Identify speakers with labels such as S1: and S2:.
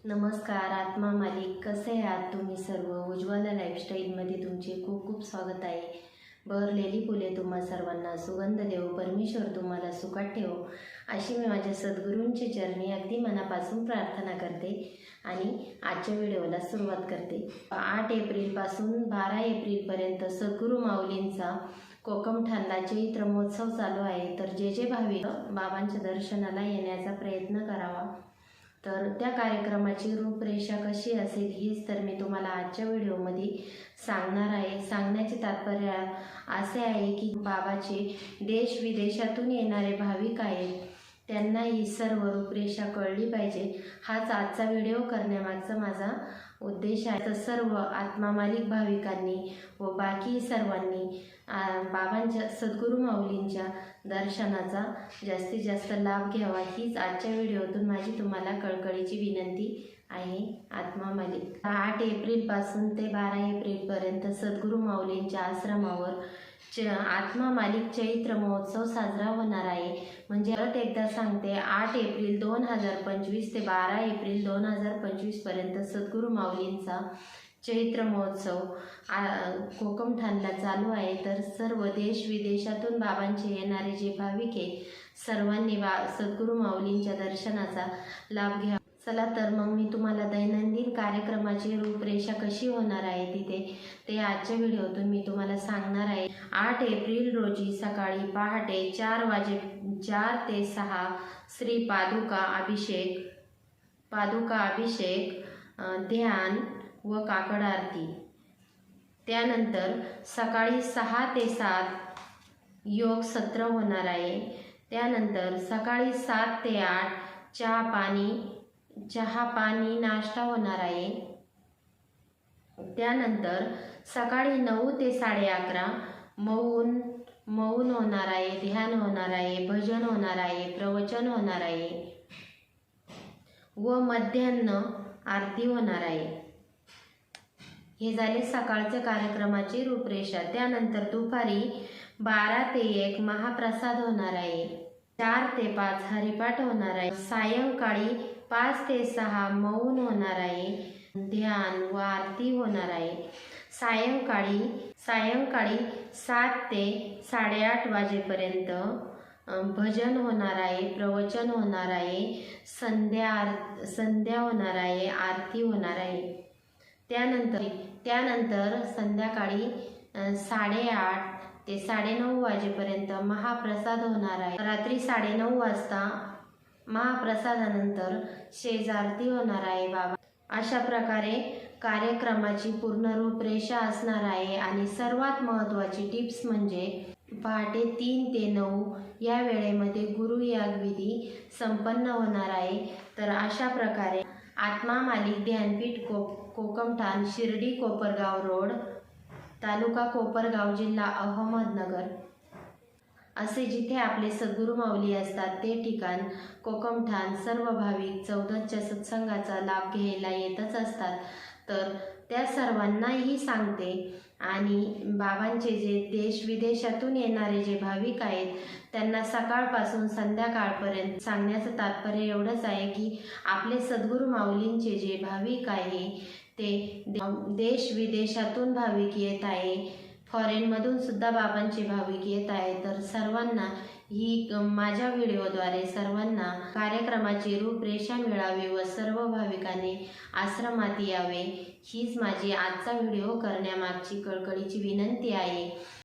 S1: नमस्कार आत्मा मालिक, कसे आहात तुम्ही सर्व? उज्ज्वला लाईफस्टाईलमध्ये तुमचे खूप खूप स्वागत आहे. बहरलेली फुले तुम्हा सर्वांना सुगंध देव, परमेश्वर तुम्हाला सुखात ठेवो अशी मी माझ्या सद्गुरूंचे चरणी अगदी मनापासून प्रार्थना करते आणि आजच्या व्हिडिओला सुरुवात करते. 8 एप्रिलपासून 12 एप्रिलपर्यंत सद्गुरू माऊलींचा कोकमठाणला चैत्र महोत्सव चालू आहे. तर जे भाविक बाबांच्या दर्शनाला येण्याचा प्रयत्न करावा. तर त्या कार्यक्रमाची रूपरेषा कशी असेल हीच तर मी तुम्हाला आजच्या व्हिडिओमध्ये सांगणार आहे. सांगण्याचे तात्पर्य असे आहे की बाबाचे देश विदेशातून येणारे भाविक आहेत, त्यांना ही सर्व रूपरेषा कळली पाहिजे. हाच आजचा व्हिडिओ करण्यामागचा माझा उद्देश आहे. तर सर्व आत्मा मालिक भाविकांनी व बाकी सर्वांनी बाबांच्या सद्गुरू माऊलींच्या दर्शनाचा जास्तीत जास्त लाभ घ्यावा हीच आजच्या व्हिडिओतून माझी तुम्हाला कळकळीची विनंती आहे. आत्मा मालिक 8 एप्रिलपासून ते 12 एप्रिलपर्यंत सद्गुरू माऊलींच्या आश्रमावर आत्मा मालिक चैत्र महोत्सव साजरा होणार आहे. म्हणजे परत एकदा सांगते, 8 एप्रिल 2025 ते 12 एप्रिल 2025 पर्यंत सद्गुरू माऊलींचा चैत्र महोत्सव कोकमठाणला चालू आहे. तर सर्व देश विदेशातून बाबांचे येणारे जे भाविक आहे सर्वांनी सद्गुरू माऊलींच्या दर्शनाचा लाभ घ्या. चला तर मग मी तुम्हाला दैनंदिन कार्यक्रमाची रूपरेषा कशी होणार आहे तिथे ते आजच्या व्हिडिओतून मी तुम्हाला सांगणार आहे. 8 एप्रिल रोजी सकाळी पहाटे 4 ते 6 श्री पादुका अभिषेक, ध्यान व काकड आरती. त्यानंतर सकाळी 6 ते 7 योग सत्र होणार आहे. त्यानंतर सकाळी 7 ते 8 चहा पाणी नाश्ता होणार आहे. त्यानंतर सकाळी 9 ते 11:30 मौन होणार आहे, ध्यान होणार आहे, भजन होणार आहे, प्रवचन होणार आहे व मध्यान्ह आरती होणार आहे. हे झाले सकाळच्या कार्यक्रमाची रूपरेषा. त्यानंतर दुपारी 12 ते 1 महाप्रसाद होणार आहे. 4 ते 5 हरिपाठ होणार आहे. सायंकाळी 5 ते 6 मौन होणार आहे, ध्यान व आरती होणार आहे. सायंकाळी 7 ते 8:30 वाजेपर्यंत भजन होणार आहे, प्रवचन होणार आहे, संध्या होणार आहे, आरती होणार आहे. त्यानंतर संध्याकाळी 8:30 ते 9:30 वाजेपर्यंत महाप्रसाद होणार आहे. रात्री 9:30 वाजता महाप्रसादानंतर शेजारती होणार आहे. बाबा अशा प्रकारे कार्यक्रमाची पूर्ण रूपरेषा असणार आहे. आणि सर्वात महत्त्वाची टिप्स म्हणजे पहाटे 3 ते 9 या वेळेमध्ये गुरुयाग विधी संपन्न होणार आहे. तर अशा प्रकारे आत्मा मालिक ध्यानपीठ कोकमठाण, शिर्डी कोपरगाव रोड, तालुका कोपरगाव, जिल्हा अहमदनगर असे जिथे आपले सद्गुरू माऊली असतात ते ठिकाण कोकमठाण. सर्व भाविक चौदसच्या सत्संगाचा लाभ घ्यायला येतच असतात. तर त्या सर्वांनाही सांगते. आणि बाबांचे जे देश विदेशातून येणारे जे भाविक आहेत त्यांना सकाळपासून संध्याकाळपर्यंत सांगण्याचं तात्पर्य एवढंच आहे की आपले सद्गुरू माऊलींचे जे भाविक आहे ते देश विदेशातून भाविक येत आहे, फॉरेनमधून सुद्धा बाबांचे भाविक येत आहे. तर सर्वांना ही माझ्या व्हिडिओद्वारे सर्वांना कार्यक्रमाची रूपरेषा मिळावी व सर्व भाविकांनी आश्रमात यावे हीच माझी आजचा व्हिडिओ करण्यामागची कळकळीची विनंती आहे.